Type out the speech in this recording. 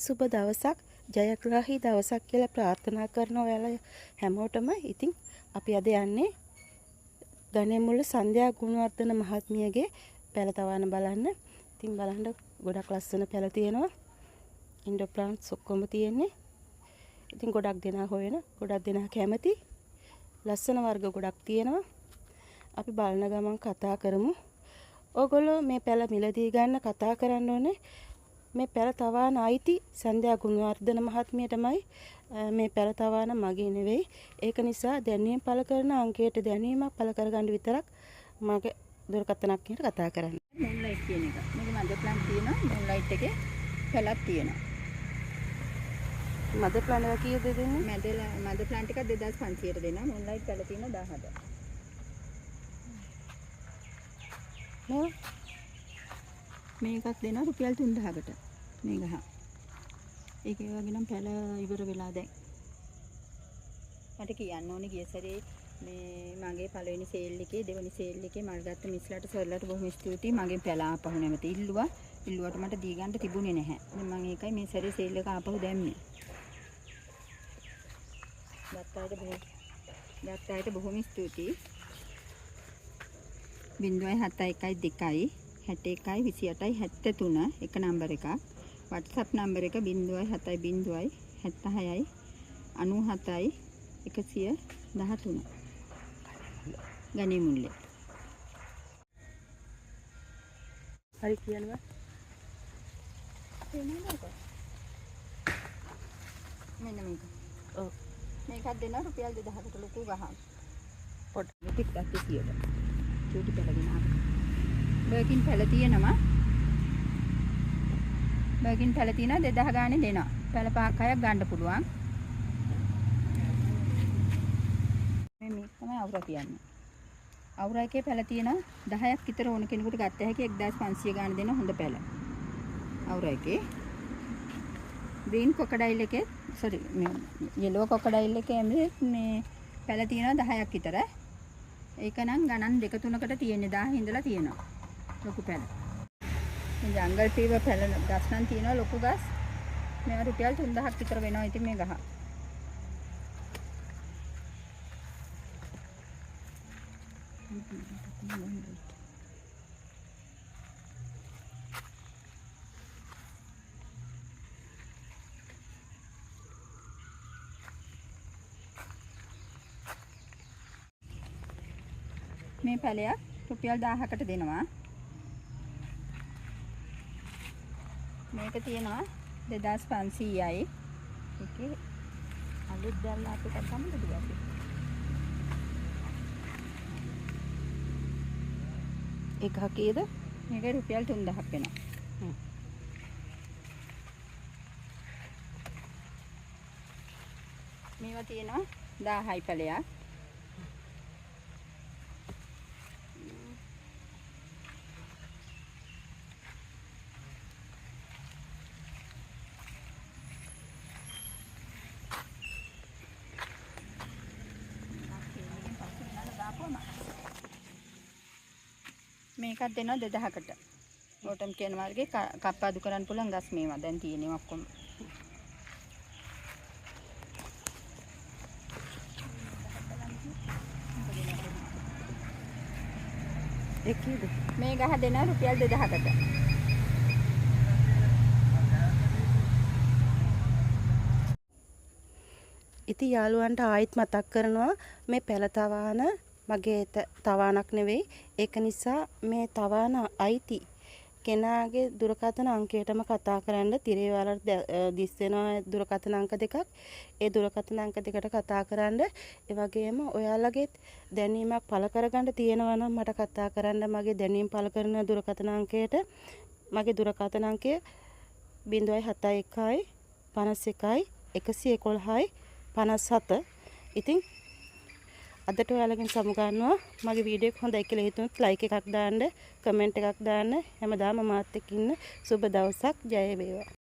සුබ දවසක් ජයග්‍රාහී දවසක් කියලා ප්‍රාර්ථනා කරන ඔයාලා හැමෝටම. ඉතින් අපි අද යන්නේ ගණේමුල්ල සන්ධ්‍යා ගුණවර්ධන මහත්මියගේ පැල තවාන බලන්න. ඉතින් බලන්න ගොඩක් ලස්සන පැල තියෙනවා. ඉන්ඩෝ ප්ලාන්ට්ස් ඔක්කොම තියෙන්නේ. ඉතින් ගොඩක් දෙනා හොයන, ගොඩක් දෙනා කැමති ලස්සන වර්ග ගොඩක් තියෙනවා. අපි බලන ගමන් කතා කරමු. ඕගොල්ලෝ මේ පැල මිලදී ගන්න කතා කරන්න ඕනේ. මේ පැල තවාන අයිති සන්ධ්‍යා ගුණවර්ධන මහත්මියටමයි. මේ පැල තවාන මගේ නෙවෙයි. ඒක නිසා දැනීම පළ කරන අංකයට දැනීමක් පළ කරගන්න විතරක් මගේ දුරකථනක් කියන කතා කරන්න. මූන්ලයිට් කියන එක. මේක මද ප්ලාන්ට් තියෙනවා. මූන්ලයිට් එකේ පැලක් තියෙනවා. මද ප්ලාන්ට් එක කීයද දෙන්නේ? මද ප්ලාන්ට් එක 2500ට දෙනවා. මූන්ලයිට් පැල තියෙනවා 1000ට. මේකත් දෙනවා රුපියල් 3000කට. මේ ගහ. ඒකේ වගේ නම් පැල ඉවර වෙලා දැන්. මට කියන්න ඕනේ ගිය සැරේ මේ මගේ පළවෙනි සේල් එකේ දෙවෙනි සේල් එකේ මල් ගත්ත මිස්ලාට සර්ලාට බොහොම ස්තුතියි. මගෙන් පැල ආපහු නැමෙත ඉල්ලුවට මට දී ගන්න තිබුණේ නැහැ. ඉතින් මම ඒකයි මේ සැරේ සේල් එක ආපහු දැම්මේ. ගත්තාට බොහොම ස්තුතියි. 07112 61 28 73 එක නම්බර එකක්. WhatsApp නම්බර එක 070 76 97 113. ගණේමුල්ලේ. හරි කියනවා. මෙන්න මේක. ඔව්. මේකත් දෙනවා රුපියල් 2000කට ලොකු ගහක්. පොඩ් ටිකක් 100ට. චූටි පැලගෙන ආවා. බර්ගින් පැල තියෙනවා. බර්ගින් පැල තියෙනවා 2000 ගානේ දෙනවා. පැල පහක් හයක් ගන්න පුළුවන්. මේ තමයි අවුර කියන්නේ. අවුර එකේ පැල තියෙනවා 10ක් විතර ඕන කෙනෙකුට ගත්ත හැකි 1500 ගාන දෙන හොඳ පැල. අවුර එකේ ග්‍රීන් කොකඩයිල් එකේ යෙලෝ කොකඩයිල් එකේ මේ පැල තියෙනවා 10ක් විතර. ඒක නම් ගණන් 2-3කට තියෙන්නේ 1000 ඉඳලා තියෙනවා. ලොකු පැල. මේ ජංගල් ෆීවර් පැල ගස් නම් තියෙනවා ලොකු ගස්. මේවා රුපියල් 3000ක් විතර වෙනවා ඉතින් මේ ගහ. මේ පැලයක් රුපියල් 1000කට දෙනවා. මේක තියෙනවා 2500යි. ඒකේ අලුත් දැල්ලා අපිට තමයි දුවන්නේ. ඒක කීයද? මේක රුපියල් 3000ක් වෙනවා. මේවා තියෙනවා 1000යි පැලයක්. මේකත් දෙනවා 2000කට. ඕටම් කියන වර්ගේ කප්පාදු කරන්න පුළුවන් ගස් මේවා දැන් තියෙනවා ඔක්කොම. ඒ කීයද? මේ ගහ දෙනවා රුපියල් 2000කට. ඉතින් යාළුවන්ට ආයිත් මතක් කරනවා මේ පැල තවාන මගේ තවානක් නෙවෙයි. ඒක නිසා මේ තවාන අයිති කෙනාගේ දුරකථන අංකයටම කතා කරන්න. තිරේ වලට දිස් වෙනවා දුරකථන අංක දෙකක්. ඒ දුරකථන අංක දෙකට කතා කරන්න. ඒ වගේම ඔයාලගේ දැනීමක් පළ කරගන්න තියෙනවා නම් මට කතා කරන්න. මගේ දැනීම පළ කරන දුරකථන අංකයට මගේ දුරකථන අංකය 071 51 111 57. ඉතින් අදට ඔයාලගෙන් සමුගන්නවා. මගේ වීඩියෝ එක හොඳයි කියලා හිතුනොත් ලයික් එකක් දාන්න, කමෙන්ට් එකක් දාන්න. හැමදාම මාත් එක්ක ඉන්න. සුබ දවසක්. ජය වේවා.